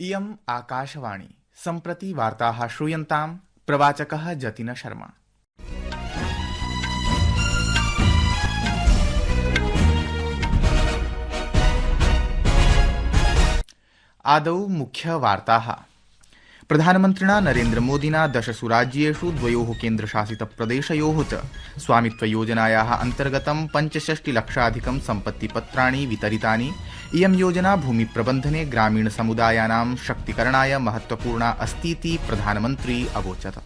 इयम् आकाशवाणी सम्प्रति वार्ताः श्रूयन्ताम् प्रवाचकः जतिन शर्मा। आदौ मुख्यवार्ताः। प्रधानमन्त्रिणा नरेन्द्रमोदिना 10 राज्येषु 2 केन्द्रशासितप्रदेशयोः च स्वामित्वयोजनायाः अन्तर्गतं 65 लक्षाधिकं सम्पत्तिपत्राणि वितरितानि। इयं योजना भूमिप्रबन्धने ग्रामीणसमुदायानां शक्तीकरणाय महत्वपूर्णा अस्तीति प्रधानमन्त्री अवोचत्।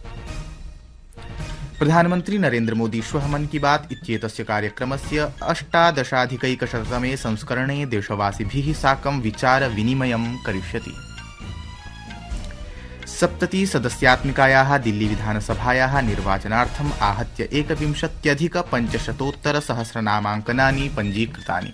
प्रधानमन्त्री नरेन्द्रमोदी श्वः मन की बात इत्येतस्य कार्यक्रमस्य 18अधिकैकशततमे संस्करणे देशवासिभिः साकं विचारविनिमयं करिष्यति। 70 सदस्यात्मिकायाः दिल्ली विधानसभायाः निर्वाचनार्थम् आहत्य 21,500 नामाङ्कनानि पञ्जीकृतानि।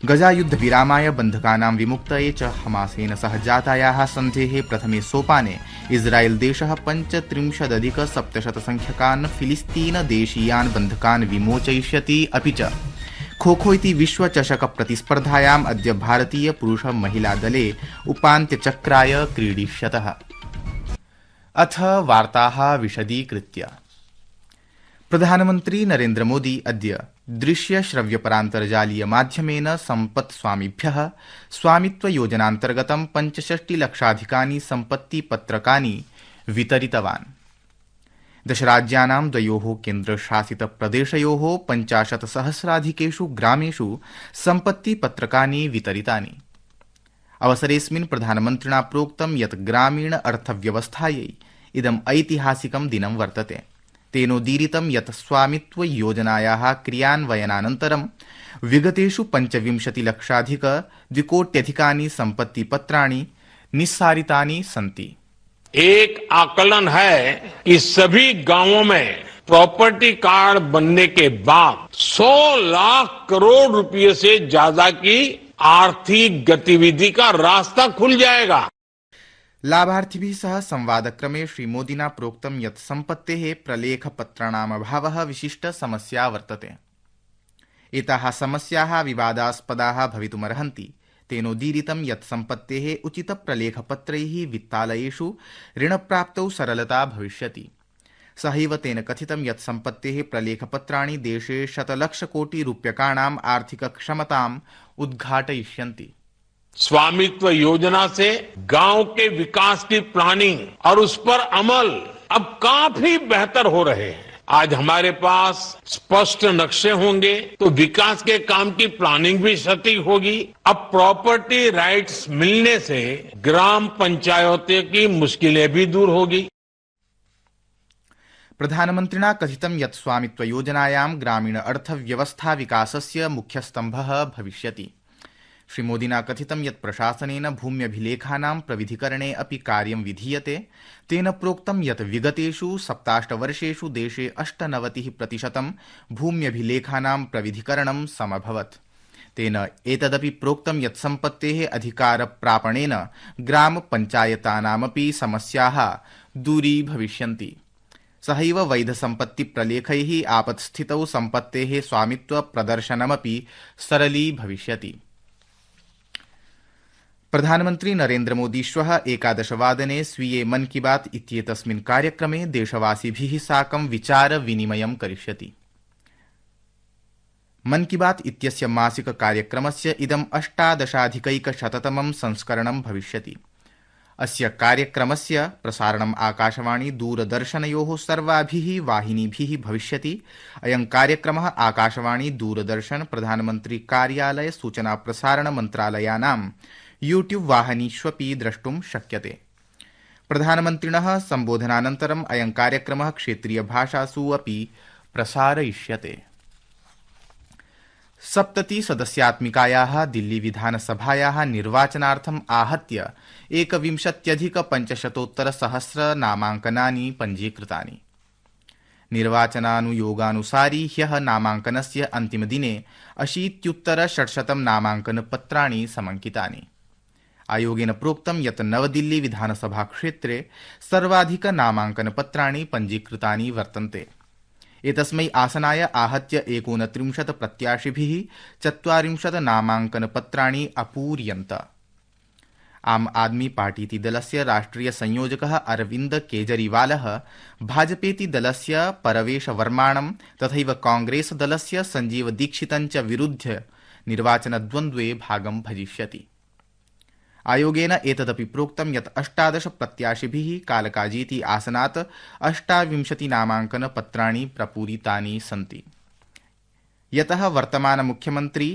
गजायुद्धविरामाय बन्धकानां विमुक्तये च हमासेन सह जातायाः सन्धेः प्रथमे सोपाने इस्राएल देशः 35,700 संख्यकान् फिलिस्तीनदेशीयान् बन्धकान् विमोचयिष्यति। अपि च खोखो इति विश्वचषक प्रतिस्पर्धायाम् अद्य भारतीय पुरुष महिला दले उपान्त्यचक्राय क्रीडिष्यतः। अथ वार्ताः विशदीकृत्य। प्रधानमन्त्री नरेन्द्रमोदी अद्य दृश्यश्रव्यपरान्तर्जालीय माध्यमेन सम्पत्स्वामिभ्यः स्वामित्वयोजनान्तर्गतं 65 लक्षाधिकानि सम्पत्तिपत्रकानि वितरितवान्। 10 राज्यानां 2 केन्द्रशासितप्रदेशयोः 50,000 ग्रामेषु सम्पत्तिपत्रकानि वितरितानि। अवसरेऽस्मिन् प्रधानमन्त्रिणा प्रोक्तं यत् ग्रामीण अर्थव्यवस्थायै इदम् ऐतिहासिकं दिनं वर्तते। तेनोदीरितं यत् स्वामित्वयोजनायाः क्रियान्वयनानन्तरं विगतेषु 25 लक्षाधिक 2 कोट्यधिकानि सम्पत्तिपत्राणि निस्सारितानि सन्ति। एक आकलन है कि सभी गांवों में प्रॉपर्टी कार्ड बनने के बाद 100 लाख करोड़ रुपए से ज्यादा की आर्थिक गतिविधि का रास्ता खुल जाएगा। लाभार्थिभिः सह संवादक्रमे श्रीमोदिना प्रोक्तं यत् सम्पत्तेः प्रलेखपत्राणामभावः विशिष्ट समस्या वर्तते। एताः समस्याः विवादास्पदाः भवितुमर्हन्ति। तेनोदीरितं यत् सम्पत्तेः उचितप्रलेखपत्रैः वित्तालयेषु ऋणप्राप्तौ सरलता भविष्यति। सहैव तेन कथितं यत् सम्पत्तेः प्रलेखपत्राणि देशे 100,00,000,000 आर्थिकक्षमताम् उद्घाटयिष्यन्ति। स्वामित्व योजना से गांव के विकास की प्लानिंग और उस पर अमल अब काफी बेहतर हो रहे हैं। आज हमारे पास स्पष्ट नक्शे होंगे तो विकास के काम की प्लानिंग भी सटीक होगी। अब प्रॉपर्टी राइट्स मिलने से ग्राम पंचायतों की मुश्किलें भी दूर होगी। प्रधानमन्त्रिणा कथितं यत् स्वामित्वयोजनायां ग्रामीण अर्थव्यवस्था विकासस्य मुख्यस्तम्भः भविष्यति। श्रीमोदिना कथितं यत् प्रशासनेन भूम्यभिलेखानां प्रविधिकरणे अपि कार्यं विधीयते। तेन प्रोक्तं यत् विगतेषु 17 वर्षेषु देशे 98% भूम्यभिलेखानां प्रविधिकरणं समभवत्। तेन एतदपि प्रोक्तं यत् सम्पत्तेः अधिकारप्रापणेन ग्रामपञ्चायतानामपि समस्याः दूरीभविष्यन्ति। सहैव वैधसम्पत्तिप्रलेखैः आपत्स्थितौ सम्पत्तेः स्वामित्वप्रदर्शनमपि सरलीभविष्यति। प्रधानमन्त्री नरेन्द्रमोदी श्वः 11 वादने स्वीये मन की बात इत्येतस्मिन् कार्यक्रमे देशवासिभिः साकं विचारविनिमयं करिष्यति। मन की बात इत्यस्य मासिक कार्यक्रमस्य इदम् 18अधिकैकशततमं संस्करणं भविष्यति। अस्य कार्यक्रमस्य प्रसारणम् आकाशवाणी दूरदर्शनयोः सर्वाभिः वाहिनीभिः भविष्यति। अयं कार्यक्रमः आकाशवाणी दूरदर्शन प्रधानमन्त्री कार्यालय सूचना प्रसारण मन्त्रालयानां यूट्यूब वाहिनीष्वपि द्रष्टुं शक्यते। प्रधानमन्त्रिणः सम्बोधनानन्तरम् अयं कार्यक्रमः क्षेत्रीयभाषासु अपि प्रसारयिष्यते। 70 सदस्यात्मिकायाः दिल्ली विधानसभायाः निर्वाचनार्थम् आहत्य 21,500 नामाङ्कनानि पञ्जीकृतानि। निर्वाचनानुयोगानुसारि ह्यः नामाङ्कनस्य अन्तिमदिने 80,600 नामाङ्कनपत्राणि समङ्कितानि। आयोगेन प्रोक्तं यत् नवदिल्ली विधानसभा क्षेत्रे सर्वाधिक नामाङ्कनपत्राणि पञ्जीकृतानि वर्तन्ते। एतस्मै आसनाय आहत्य 29 प्रत्याशिभिः 40 नामाङ्कनपत्राणि अपूर्यन्त। आम आदमी पार्टीति दलस्य राष्ट्रिय संयोजकः अरविन्द केजरीवालः भाजपेति दलस्य परवेश वर्माणं तथैव कांग्रेस दलस्य संजीव दीक्षितं च विरुध्य निर्वाचनद्वन्द्वे भागं भजिष्यति। आयोगेन एतदपि प्रोक्तं यत् 18 प्रत्याशिभिः कालकाजीति आसनात् 28 नामाङ्कनपत्राणि प्रपूरितानि सन्ति। यतः वर्तमान मुख्यमन्त्री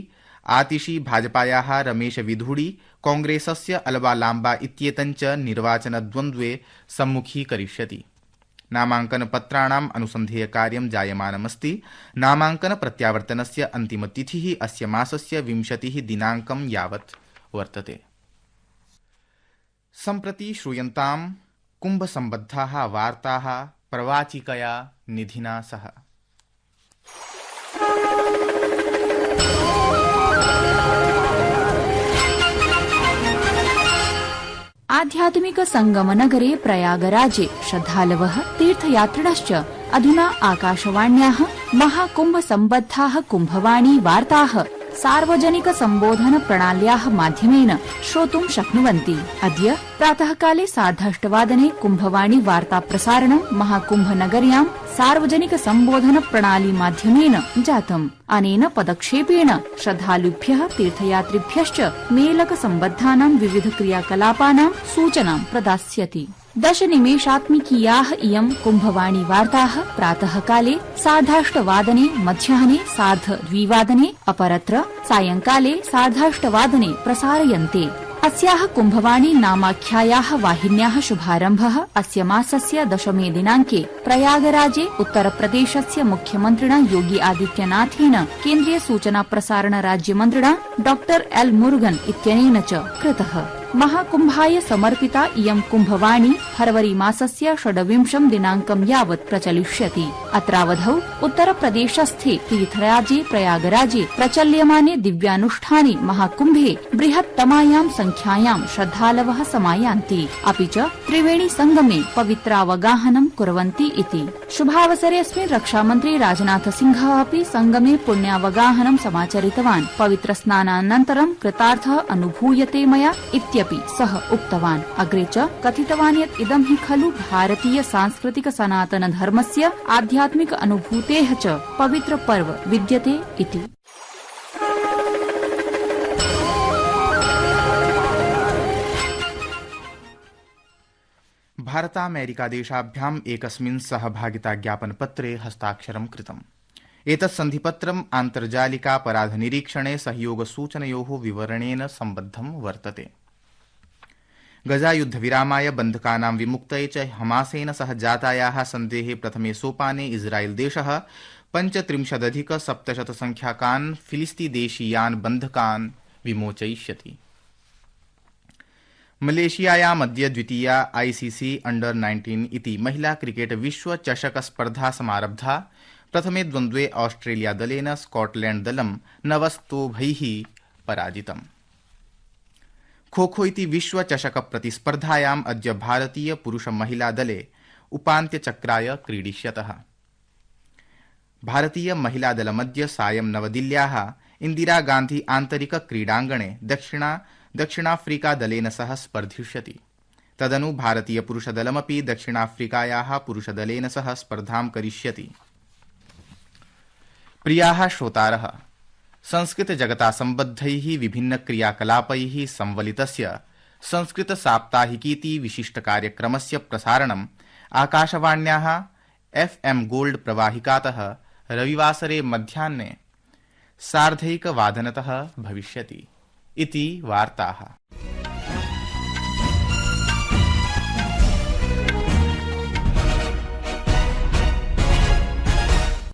आतिशी भाजपायाः रमेश विधुड़ी कांग्रेसस्य अलवा लाम्बा इत्येतञ्च निर्वाचनद्वन्द्वे सम्मुखीकरिष्यति। नामाङ्कनपत्राणाम् अनुसन्धेयकार्यं जायमानमस्ति। नामाङ्कन प्रत्यावर्तनस्य अन्तिमतिथिः अस्य मासस्य 20 दिनाङ्कं यावत् वर्तते। सम्प्रति श्रूयन्तां कुम्भसम्बद्धाः वार्ताः प्रवाचिकया निधिना सह। आध्यात्मिक संगम नगरे प्रयागराजे श्रद्धालवः तीर्थयात्रिणश्च अधुना आकाशवाण्याः महाकुम्भ सम्बद्धाः कुम्भवाणी वार्ताः सार्वजनिक सम्बोधन प्रणाल्याः माध्यमेन श्रोतुं शक्नुवन्ति। अद्य प्रातःकाले 8:30 कुम्भवाणी वार्ता प्रसारणं महाकुम्भनगर्यां सार्वजनिक सम्बोधन प्रणाली माध्यमेन जातम्। अनेन पदक्षेपेण श्रद्धालुभ्यः तीर्थयात्रिभ्यश्च मेलक सम्बद्धानां विविध क्रियाकलापानां सूचनां प्रदास्यति। 10 निमेषात्मिकीयाः इयं कुम्भवाणी वार्ताः प्रातःकाले 8:30 मध्याह्ने 2:30 अपरत्र सायंकाले 8:30 प्रसार्यन्ते। अस्याः कुम्भवाणी नामाख्यायाः वाहिन्याः शुभारम्भः अस्य मासस्य 10 दिनाङ्के प्रयागराजे उत्तरप्रदेशस्य मुख्यमन्त्रिणा योगी आदित्यनाथेन केन्द्रीय सूचना प्रसारण राज्यमन्त्रिणा डॉ एल मुरुगन इत्यनेन च कृतः। महाकुम्भाय समर्पिता इयं कुम्भवाणी फरवरी मासस्य 26 दिनाङ्कं यावत् प्रचलिष्यति। अत्रावधौ उत्तरप्रदेशस्थे तीर्थराजे प्रयागराजे प्रचल्यमाने दिव्यानुष्ठाने महाकुम्भे बृहत्तमायां संख्यायां श्रद्धालवः समायान्ति। अपि च त्रिवेणी संगमे पवित्रावगाहनं कुर्वन्ति इति। शुभावसरेऽस्मिन् रक्षामन्त्री राजनाथ सिंहः अपि संगमे पुण्यावगाहनं समाचरितवान्। पवित्र स्नानानन्तरं कृतार्थः अनुभूयते मया इत्यपि सः उक्तवान्। अग्रे च कथितवान् यत् इदं हि खलु भारतीय सांस्कृतिक सनातन धर्मस्य आध्यात्मिक अनुभूतेः च पवित्र पर्व विद्यते इति। भारतामेरिकादेशाभ्याम् एकस्मिन् सहभागिताज्ञापनपत्रे हस्ताक्षरं कृतम्। एतत् सन्धिपत्रम् आन्तर्जालिकापराधनिरीक्षणे सहयोगसूचनयोः विवरणेन सम्बद्धं वर्तते। गजायुद्धविरामाय बन्धकानां विमुक्तये च हमासेन सह जातायाः सन्धेः प्रथमे सोपाने इस्रायेलदेशः 35,700 संख्याकान् फिलिस्तीदेशीयान् बन्धकान् विमोचयिष्यति। मलेशियायामद्य द्वितीया आईसीसी अंडर-19 इति महिला क्रिकेट विश्व चषक स्पर्धा समारब्धा। प्रथमे द्वन्द्वे ऑस्ट्रेलिया दलेन स्कॉटलैंड दलं 9-2 पराजितम्। खोखो इति विश्व चषक प्रतिस्पर्धायाम् अद्य भारतीय पुरुष महिला दले उपान्त्यचक्राय क्रीडिष्यतः। भारतीय महिला दलमद्य सायं नवदिल्ल्याः इंदिरा गांधी आन्तरिक क्रीडाङ्गणे दक्षिणाफ्रीका दलेन सह स्पर्धिष्यति। तदनु भारतीय पुरुषदलमपि दक्षिणाफ्रीकायाः पुरुषदलेन सह स्पर्धां करिष्यति। प्रियाः श्रोतारः, संस्कृत जगता सम्बद्धैः विभिन्न क्रियाकलापैः संवलितस्य संस्कृत साप्ताहिकीति विशिष्ट कार्यक्रमस्य प्रसारणम् आकाशवाण्याः FM गोल्ड प्रवाहिकातः रविवासरे मध्याह्ने 1:30 भविष्यति इति वार्ताः।